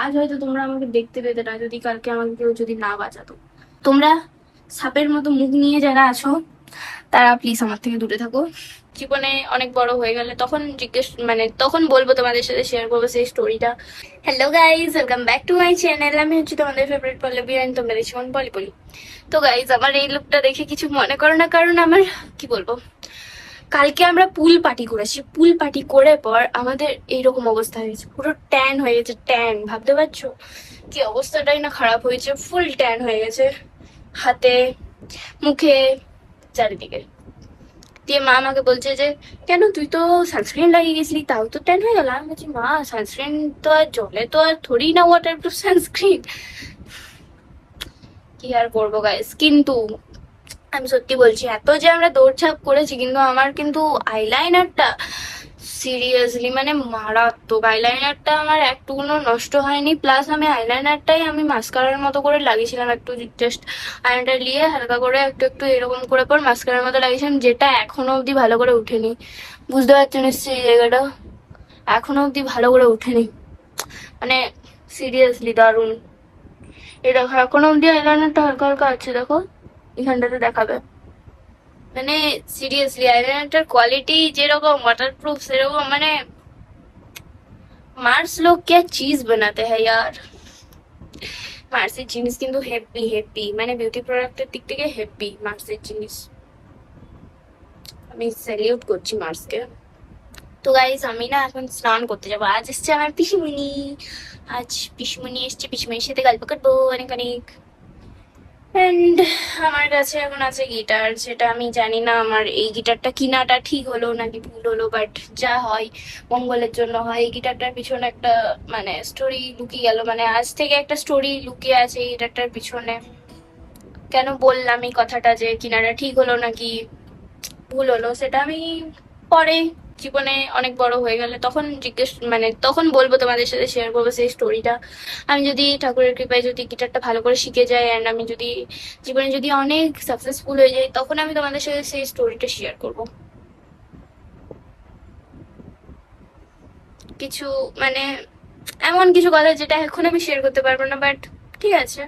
আজ হয়তো তোমরা আমাকে দেখতে পেতে না যদি কালকে আমাকে কেউ যদি না বাঁচাতো। তোমরা সাপের মতো মুখ নিয়ে যারা আছো তারা প্লিজ আমার থেকে দূরে থাকো। জীবনে অনেক বড় হয়ে গেলে তখন তখন বলবো, তোমাদের সাথে শেয়ার করবো সেই স্টোরিটা। Hello guys, welcome back to my channel. আমি হচ্ছে তোমাদের ফেভারিট পল্লবী অ্যান্ড তোমরা দেখছি পলি পলি। তো গাইজ, আমার এই লুকটা দেখে কিছু মনে করো না, কারণ আমার কি বলবো, কালকে আমরা পুল পার্টি করেছি। পুল পার্টি করে পর আমাদের এইরকম অবস্থা হয়েছে, পুরো ট্যান হয়ে গেছে। ট্যান ভাবতে পারছো কি অবস্থাটাই না খারাপ হয়েছে, ফুল ট্যান হয়ে গেছে হাতে, মুখে, চারিদিকে। দিয়ে মা আমাকে বলছে যে কেন তুই তো সানস্ক্রিন লাগিয়ে গেছিলি, তাও তো ট্যান হয়ে গেল। আমি বলছি মা, সানস্ক্রিন তো আর জলে তো আর থোড়ি না ওয়াটার প্রুফ সানস্ক্রিন, কি আর করবো গাইস। কিন্তু আমি সত্যি বলছি, এত যে আমরা দৌড়ঝাঁপ করেছি, কিন্তু আমার কিন্তু আইলাইনারটা সিরিয়াসলি মানে মারাত্মক। আইলাইনারটা আমার একটুকুনো নষ্ট হয়নি, প্লাস আমি আইলাইনারটাই আমি মাস্কারার মতো করে লাগিয়েছিলাম, একটু জাস্ট আইলাইনারটা নিয়ে হালকা করে একটু একটু এরকম করে পর মাস্কারার মতো লাগিয়েছিলাম, যেটা এখনো অবধি ভালো করে উঠেনি। বুঝতে পারছো নিশ্চয়ই এই জায়গাটা এখনো অবধি ভালো করে উঠেনি, মানে সিরিয়াসলি দারুণ। এই দেখো এখনো অবধি আইলাইনারটা হালকা হালকা আছে, দেখো এখানটাতে দেখাবে। মানে সিরিয়াসলি আইলাইনারটার কোয়ালিটি যেরকম ওয়াটারপ্रूफ সেরকম, মানে मार्स लोग क्या चीज बनाते हैं यार। মার্সের জিনিস কিন্তু হেভি হেভি, মানে বিউটি প্রোডাক্টের দিক থেকে হেভি মার্সের জিনিস। আমি স্যালিউট করছি মার্সকে। তো গাইজ, আমি না এখন স্নান করতে যাবো। আজ এসছে আমার পিসিমণি। আজ পিসিমণি এসছে, পিসিমণির সাথে গল্প করবো অনেক অনেক। এন্ড আমার কাছে এখন আছে গিটার, সেটা আমি জানি না আমার এই গিটারটা কিনাটা ঠিক হলো নাকি ভুল হলো, বাট যা হয় মঙ্গলের জন্য হয়। এই গিটারটার পিছনে একটা মানে স্টোরি লুকিয়ে গেল, মানে আজ থেকে একটা স্টোরি লুকিয়ে আছে এই গিটারটার পিছনে। কেন বললাম এই কথাটা যে কিনাটা ঠিক হলো নাকি ভুল হলো, সেটা আমি পরে জীবনে অনেক বড় হয়ে গেলে তখন তখন বলবো, তোমাদের সাথে শেয়ার করবো সেই স্টোরিটা। আমি যদি ঠাকুরের কৃপায় যদি গিটারটা ভালো করে শিখে যাই অ্যান্ড আমি যদি জীবনে যদি অনেক সাকসেসফুল হয়ে যাই, তখন আমি তোমাদের সাথে সেই স্টোরিটা শেয়ার করবো। কিছু মানে এমন কিছু কথা যেটা এখন আমি শেয়ার করতে পারবো না, বাট ঠিক আছে,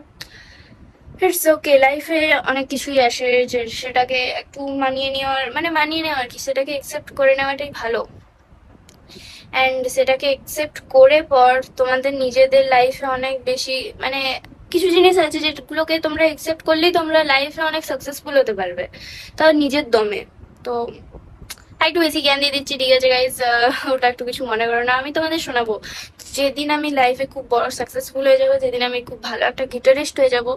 ইটস ওকে। লাইফে অনেক কিছুই আসে যে সেটাকে একটু মানিয়ে নেওয়ার কি, সেটাকে একসেপ্ট করে নেওয়াটাই ভালো। অ্যান্ড সেটাকে একসেপ্ট করে পর তোমাদের নিজেদের লাইফে অনেক বেশি মানে কিছু জিনিস আছে যেগুলোকে তোমরা একসেপ্ট করলেই তোমরা লাইফে অনেক সাকসেসফুল হতে পারবে, তাও নিজের দমে। তো একটু বেশি জ্ঞান দিয়ে দিচ্ছি, ঠিক আছে গাইজ, ওটা একটু কিছু মনে করো না। আমি তোমাদের শোনাবো যেদিন আমি লাইফে খুব বড় সাকসেসফুল হয়ে যাবো, যেদিন আমি খুব ভালো একটা গিটারিস্ট হয়ে যাব।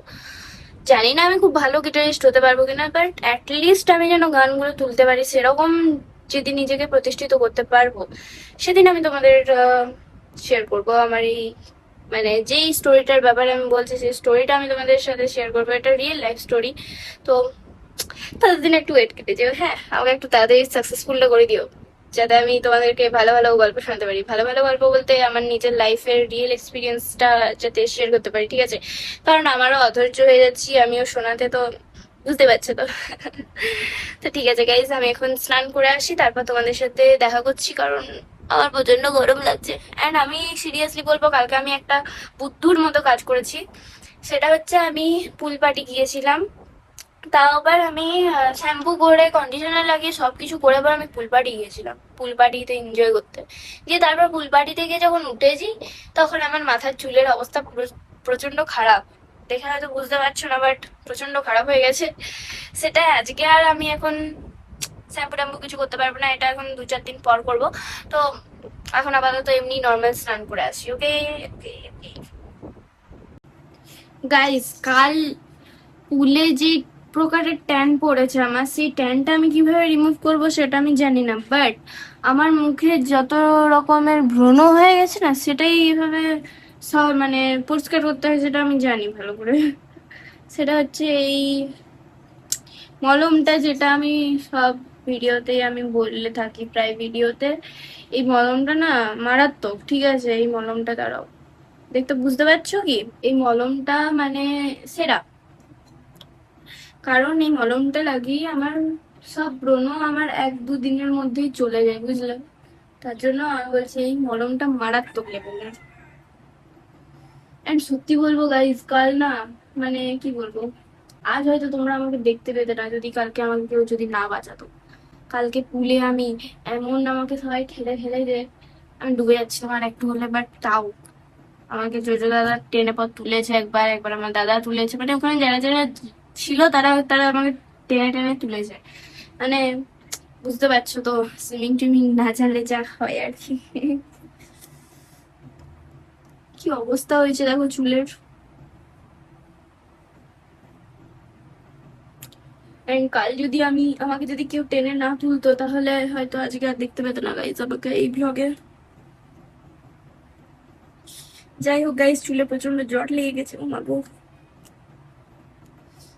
জানি না আমি খুব ভালো গিটারিস্ট হতে পারবো কিনা, বাট অ্যাটলিস্ট আমি যেন গানগুলো তুলতে পারি সেরকম যেদিন নিজেকে প্রতিষ্ঠিত করতে পারবো, সেদিন আমি তোমাদের শেয়ার করবো আমার এই মানে যেই স্টোরিটার ব্যাপারে আমি বলছি, সেই স্টোরিটা আমি তোমাদের সাথে শেয়ার করবো। এটা রিয়েল লাইফ স্টোরি। তো ততদিন একটু ওয়েট কেটে যেও, হ্যাঁ, আমাকে একটু তাড়াতাড়ি সাকসেসফুলটা করে দিও, যাতে আমি তোমাদেরকে ভালো ভালো গল্প শোনাতে পারি। ভালো ভালো গল্প বলতে আমার নিজের লাইফের রিয়েল এক্সপিরিয়েন্সটা যাতে শেয়ার করতে পারি, ঠিক আছে? কারণ আমারও অধৈর্য হয়ে যাচ্ছি আমিও শোনাতে, তো বুঝতে পারছো তো। তো ঠিক আছে গাইজ, আমি এখন স্নান করে আসি, তারপর তোমাদের সাথে দেখা করছি, কারণ আমার প্রচন্ড গরম লাগছে। অ্যান্ড আমি সিরিয়াসলি বলবো, কালকে আমি একটা বুদ্ধুর মতো কাজ করেছি। সেটা হচ্ছে আমি পুল পার্টি গিয়েছিলাম, তাও আবার আমি শ্যাম্পু করে কন্ডিশনার লাগিয়ে সবকিছু করে আবার আমি পুল পার্টি গিয়েছিলাম, পুল পার্টিতে এনজয় করতে। দিয়ে তারপর পুল পার্টি থেকে যখন উঠেছি, তখন আমার মাথার চুলের অবস্থা প্রচন্ড খারাপ। দেখে হয়তো বুঝতে পারছো না, বাট প্রচন্ড খারাপ হয়ে গেছে। সেটা আজকে আর আমি এখন শ্যাম্পু ট্যাম্পু কিছু করতে পারবো না, এটা এখন 2-4 দিন পর করবো। তো এখন আপাতত এমনি নর্মাল স্নান করে আসি। ওকে ওকে ওকে গাইস, কাল পুলে যে প্রকারের ট্যান পড়েছে আমার, সেই ট্যানটা আমি কিভাবে রিমুভ করব সেটা আমি জানি না, বাট আমার মুখে যত রকমের ব্রণ হয়ে গেছে না, সেটাই এইভাবে সব মানে পরিষ্কার করতে হয়, সেটা আমি জানি ভালো করে। সেটা হচ্ছে এই মলমটা, যেটা আমি সব ভিডিওতেই আমি বললে থাকি, প্রায় ভিডিওতে। এই মলমটা না মারাত্মক, ঠিক আছে? এই মলমটা দাঁড়াও, দেখতে বুঝতে পারছো কি, এই মলমটা মানে সেরা। কারণ এই মলমটা লাগিয়ে আমার সব ব্রণ আমার 1-2 দিনের মধ্যেই চলে যায়, বুঝলে? তার জন্য আমি বলছি এই মলমটা মারাত্মক লেভেলের। এন্ড সত্যি বলবো গাইস, কাল না, মানে কি বলবো, আজ হয়তো তোমরা আমাকে দেখতে পেতে না যদি কালকে আমাকে কেউ যদি না বাঁচাতো। কালকে পুলে আমি এমন, আমাকে সবাই ঠেলে ঠেলে যে আমি ডুবে যাচ্ছিলাম আর একটু হলে, বাট তাও আমাকে জোজো দাদা টেনে পর তুলেছে, একবার একবার আমার দাদা তুলেছে, মানে ওখানে যারা যারা ছিল তারা তারা আমাকে টেনে টেনে তুলেছে। মানে বুঝতে পারছো তো, সুইমিং টুইমিং না জানলে যা হয় আর কি। কি অবস্থা হয়েছে দেখো চুলের। এন্ড কাল যদি আমাকে যদি কেউ টেনে না তুলতো তাহলে হয়তো আজকে আর দেখতে পেতো না গাইজ আমাকে এই ব্লগে। যাই হোক গাইজ, চুলে প্রচন্ড জট লেগে গেছে, ঘুমাবো।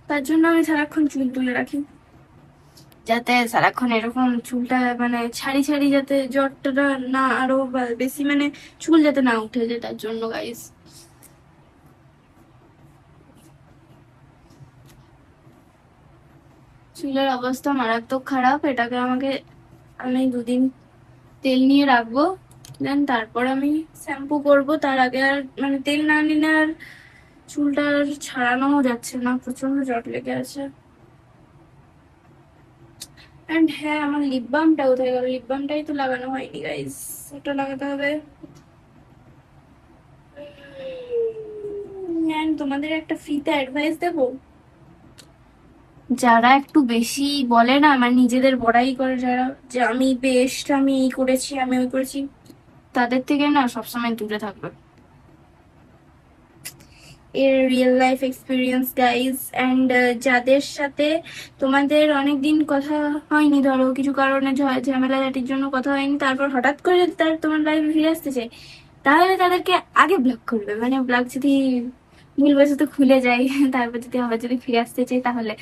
তার জন্য আমি সারাক্ষণ চুল তুলে রাখি, যাতে সারাক্ষণ এরকম চুলটা মানে ছাড়ি ছাড়ি, যাতে জটটা না আরো বেশি, মানে চুল যাতে না উঠে যায়, তার জন্য গাইজ। চুলের অবস্থা মারাত্মক খারাপ, এটাকে আমি 2 দিন তেল নিয়ে রাখবো, দেন তারপর আমি শ্যাম্পু করব। তার আগে আর মানে তেল না নিলে আর চুলটা আর ছাড়ানো যাচ্ছে না, প্রচন্ড জট লেগে আছে। এন্ড হ্যাঁ, আমার লিপ বামটা কোথায় গেল? লিপ বামটাই তো লাগানো হয়নি গাইস, ওটা লাগাতে হবে। এন্ড তোমাদের একটা ফ্রিতে অ্যাডভাইস দেবো, যারা একটু বেশি বলে না, মানে নিজেদের বড়াই করে যারা, যে আমি বেস্ট, আমি এই করেছি, আমি ওই করেছি, তাদের থেকে না সবসময় দূরে থাকবে। এর real life experience guys. And যাদের সাথে তোমাদের অনেকদিন কথা হয়নি, ধরো কিছু কারণে ঝামেলা ঝাটির জন্য কথা হয়নি, তারপর হঠাৎ করে যদি তার তোমার লাইফে ফিরে আসতে চায়, তাহলে তাদেরকে আগে ব্লক করবে। মানে ব্লক যদি ভুলবশত খুলে যায়, তারপর যদি আবার যদি ফিরে আসতে চাই, তাহলে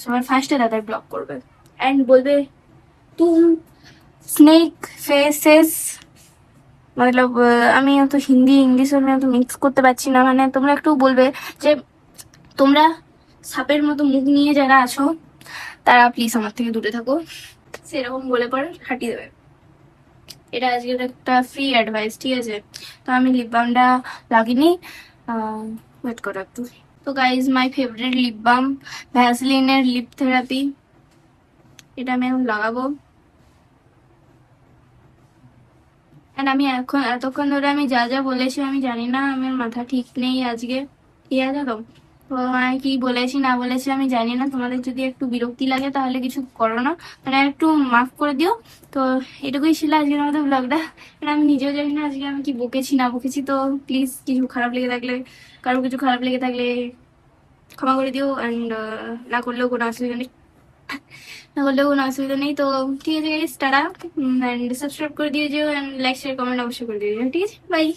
সবার ফার্স্টে তাদের ব্লক করবে অ্যান্ড বলবে তুম স্নেক ফেসেস, মতলব আমি অত হিন্দি ইংলিশ আমি অত মিক্স করতে পারছি না, মানে তোমরা একটু বলবে যে তোমরা সাপের মতো মুখ নিয়ে যারা আছো তারা প্লিজ আমার থেকে দূরে থাকো, সেরকম বলে পরে হাঁটিয়ে দেবে। এটা আজকের একটা ফ্রি অ্যাডভাইস, ঠিক আছে? তো আমি লিপ বামটা লাগিনি, ওয়েট করো একটু। তো guys, my favourite lip balm ভ্যাসলিনের lip therapy, এটা আমি এখন লাগাবো। And আমি এখন এতক্ষণ ধরে আমি যা যা বলেছি আমি জানি না, আমার মাথা ঠিক নেই আজকে, ঠিক আছে তো? তো আমি কি বলেছি না বলেছি আমি জানি না, তোমাদের যদি একটু বিরক্তি লাগে তাহলে কিছু করো না, মানে একটু মাফ করে দিও। তো এটুকুই ছিল আজকের আমাদের ব্লগটা। আমি নিজেও জানি না আজকে আমি কি বকেছি না বকেছি, তো প্লিজ কিছু খারাপ লেগে থাকলে, কারো কিছু খারাপ লেগে থাকলে ক্ষমা করে দিও। অ্যান্ড না করলেও কোনো অসুবিধা নেই, না করলেও কোনো অসুবিধা নেই। তো ঠিক আছে গাইস, টাটা, অ্যান্ড সাবস্ক্রাইব করে দিয়ে যেও, অ্যান্ড লাইক শেয়ার কমেন্ট অবশ্যই করে দিয়ে যেও, ঠিক আছে? বাই।